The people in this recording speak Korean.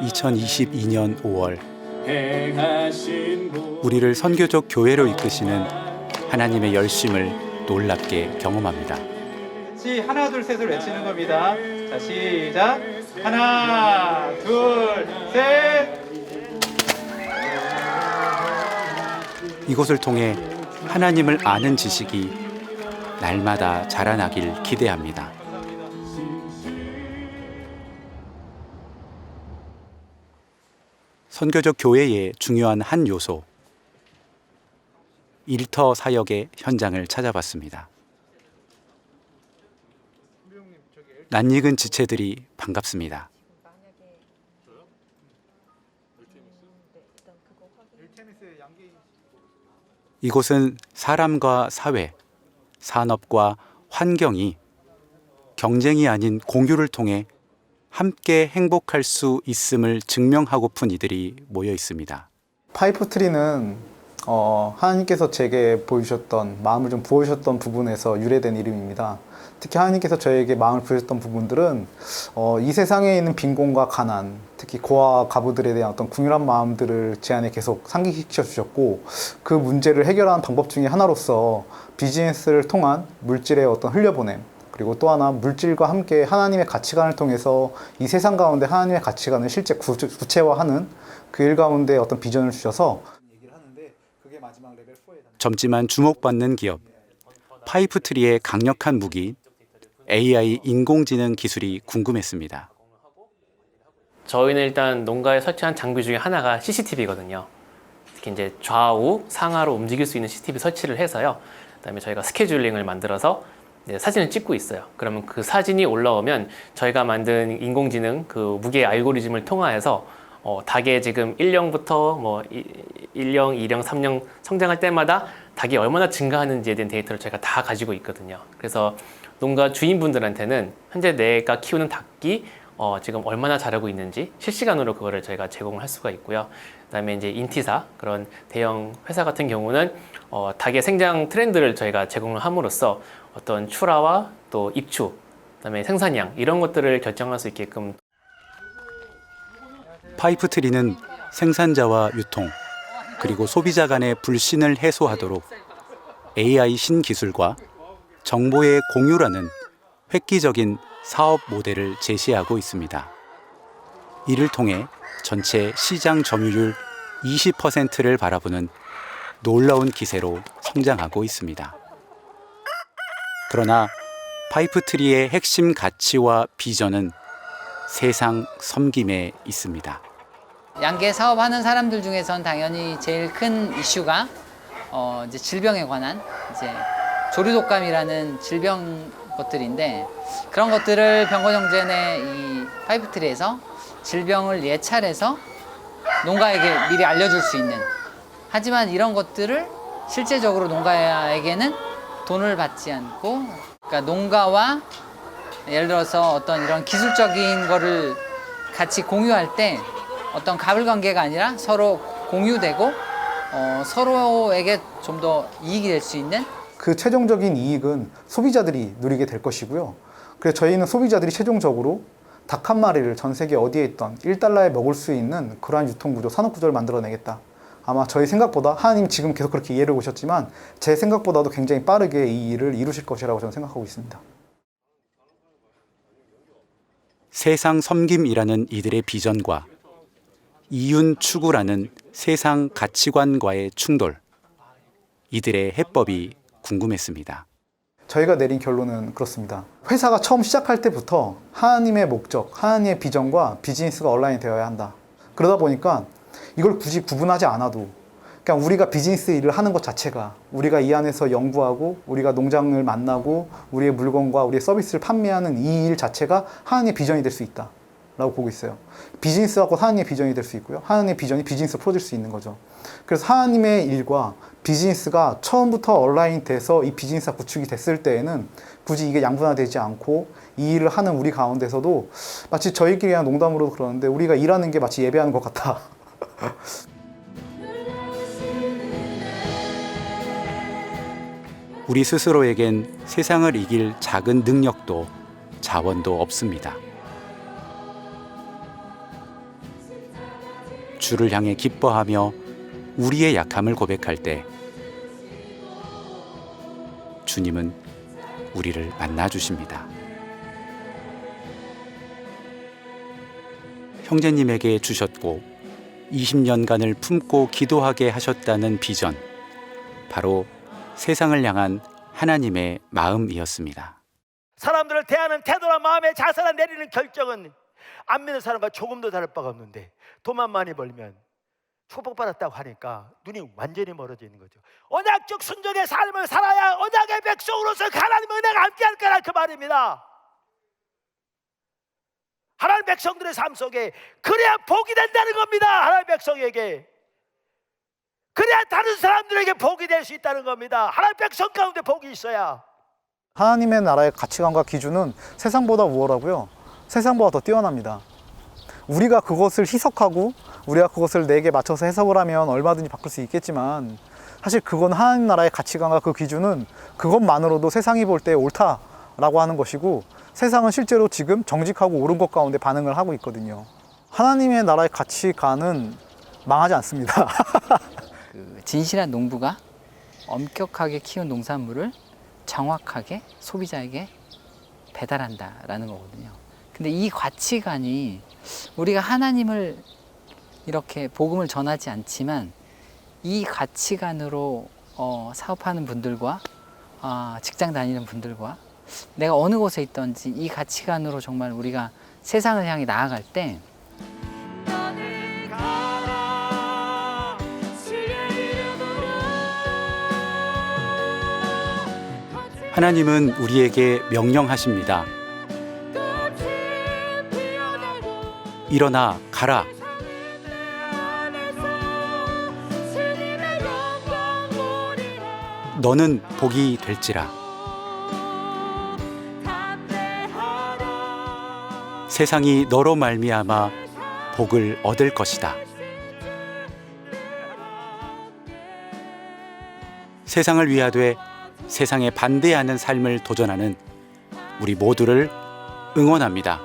(2022년 5월) 우리를 선교적 교회로 이끄시는 하나님의 열심을 놀랍게 경험합니다. 하나 둘 셋을 외치는 겁니다. 자, 시작. 하나 둘 셋. 이곳을 통해 하나님을 아는 지식이 날마다 자라나길 기대합니다. 선교적 교회의 중요한 한 요소, 일터 사역의 현장을 찾아봤습니다. 낯익은 지체들이 반갑습니다. 이곳은 사람과 사회, 산업과 환경이 경쟁이 아닌 공유를 통해 함께 행복할 수 있음을 증명하고픈 이들이 모여 있습니다. 파이프트리는 하나님께서 제게 보여주셨던, 마음을 좀 부어주셨던 부분에서 유래된 이름입니다. 특히 하나님께서 저에게 마음을 부여주셨던 부분들은 이 세상에 있는 빈곤과 가난, 특히 고아와 가부들에 대한 어떤 궁휼한 마음들을 제 안에 계속 상기시켜 주셨고, 그 문제를 해결하는 방법 중에 하나로서 비즈니스를 통한 물질의 어떤 흘려보냄, 그리고 또 하나 물질과 함께 하나님의 가치관을 통해서 이 세상 가운데 하나님의 가치관을 실제 구체화하는 그 일 가운데 어떤 비전을 주셔서 젊지만 주목받는 기업 파이프트리의 강력한 무기 AI 인공지능 기술이 궁금했습니다. 저희는 일단 농가에 설치한 장비 중에 하나가 CCTV거든요. 특히 이제 좌우 상하로 움직일 수 있는 CCTV 설치를 해서요. 그다음에 저희가 스케줄링을 만들어서 사진을 찍고 있어요. 그러면 그 사진이 올라오면 저희가 만든 인공지능 그 무게 알고리즘을 통화해서 닭의 지금 1령부터 뭐 1령, 2령, 3령 성장할 때마다 닭이 얼마나 증가하는지에 대한 데이터를 저희가 다 가지고 있거든요. 그래서 농가 주인분들한테는 현재 내가 키우는 닭이 지금 얼마나 자라고 있는지 실시간으로 그거를 저희가 제공을 할 수가 있고요. 그다음에 이제 인티사 그런 대형 회사 같은 경우는 닭의 생장 트렌드를 저희가 제공을 함으로써 어떤 출하와 또 입추, 그다음에 생산량 이런 것들을 결정할 수 있게끔. 파이프트리는 생산자와 유통, 그리고 소비자 간의 불신을 해소하도록 AI 신기술과 정보의 공유라는 획기적인 사업 모델을 제시하고 있습니다. 이를 통해 전체 시장 점유율 20%를 바라보는 놀라운 기세로 성장하고 있습니다. 그러나 파이프트리의 핵심 가치와 비전은 세상 섬김에 있습니다. 양계 사업하는 사람들 중에선 당연히 제일 큰 이슈가 이제 질병에 관한 이제 조류독감이라는 질병 것들인데, 그런 것들을 병건영젠의 이 파이프트리에서 질병을 예찰해서 농가에게 미리 알려줄 수 있는, 하지만 이런 것들을 실제적으로 농가에게는 돈을 받지 않고, 그러니까 농가와 예를 들어서 어떤 이런 기술적인 거를 같이 공유할 때 어떤 가불관계가 아니라 서로 공유되고 서로에게 좀 더 이익이 될 수 있는, 그 최종적인 이익은 소비자들이 누리게 될 것이고요. 그래서 저희는 소비자들이 최종적으로 닭 한 마리를 전 세계 어디에 있던 $1에 먹을 수 있는 그러한 유통구조, 산업구조를 만들어내겠다. 아마 저희 생각보다, 하나님 지금 계속 그렇게 이해를 오셨지만 제 생각보다도 굉장히 빠르게 이 일을 이루실 것이라고 저는 생각하고 있습니다. 세상 섬김이라는 이들의 비전과 이윤 추구라는 세상 가치관과의 충돌, 이들의 해법이 궁금했습니다. 저희가 내린 결론은 그렇습니다. 회사가 처음 시작할 때부터 하나님의 목적, 하나님의 비전과 비즈니스가 얼라인이 되어야 한다. 그러다 보니까 이걸 굳이 구분하지 않아도, 그냥 우리가 비즈니스 일을 하는 것 자체가, 우리가 이 안에서 연구하고 우리가 농장을 만나고 우리의 물건과 우리의 서비스를 판매하는 이 일 자체가 하나님의 비전이 될 수 있다 라고 보고 있어요. 비즈니스하고 하나님의 비전이 될 수 있고요, 하나님의 비전이 비즈니스로 풀어질 수 있는 거죠. 그래서 하나님의 일과 비즈니스가 처음부터 얼라인 돼서 이 비즈니스가 구축이 됐을 때에는 굳이 이게 양분화되지 않고 이 일을 하는 우리 가운데서도 마치 저희끼리 그냥 농담으로 그러는데 우리가 일하는 게 마치 예배하는 것 같다. 우리 스스로에겐 세상을 이길 작은 능력도 자원도 없습니다. 주를 향해 기뻐하며 우리의 약함을 고백할 때 주님은 우리를 만나 주십니다. 형제님에게 주셨고 20년간을 품고 기도하게 하셨다는 비전, 바로 세상을 향한 하나님의 마음이었습니다. 사람들을 대하는 태도나 마음의 자세나 내리는 결정은 안 믿는 사람과 조금도 다를 바가 없는데, 돈만 많이 벌면 축복받았다고 하니까 눈이 완전히 멀어져 있는 거죠. 언약적 순종의 삶을 살아야 언약의 백성으로서 하나님의 은혜가 함께할 거라, 그 말입니다. 하나님 백성들의 삶 속에 그래야 복이 된다는 겁니다. 하나님 백성에게 그래야 다른 사람들에게 복이 될 수 있다는 겁니다. 하나님 백성 가운데 복이 있어야. 하나님의 나라의 가치관과 기준은 세상보다 우월하고요, 세상보다 더 뛰어납니다. 우리가 그것을 희석하고 우리가 그것을 내게 맞춰서 해석을 하면 얼마든지 바꿀 수 있겠지만, 사실 그건 하나님 나라의 가치관과 그 기준은 그것만으로도 세상이 볼 때 옳다라고 하는 것이고, 세상은 실제로 지금 정직하고 옳은 것 가운데 반응을 하고 있거든요. 하나님의 나라의 가치관은 망하지 않습니다. 그 진실한 농부가 엄격하게 키운 농산물을 정확하게 소비자에게 배달한다라는 거거든요. 근데 이 가치관이 우리가 하나님을 이렇게 복음을 전하지 않지만 이 가치관으로 사업하는 분들과 직장 다니는 분들과 내가 어느 곳에 있든지 이 가치관으로 정말 우리가 세상을 향해 나아갈 때 하나님은 우리에게 명령하십니다. 일어나 가라. 너는 복이 될지라. 세상이 너로 말미암아 복을 얻을 것이다. 세상을 위하되 세상에 반대하는 삶을 도전하는 우리 모두를 응원합니다.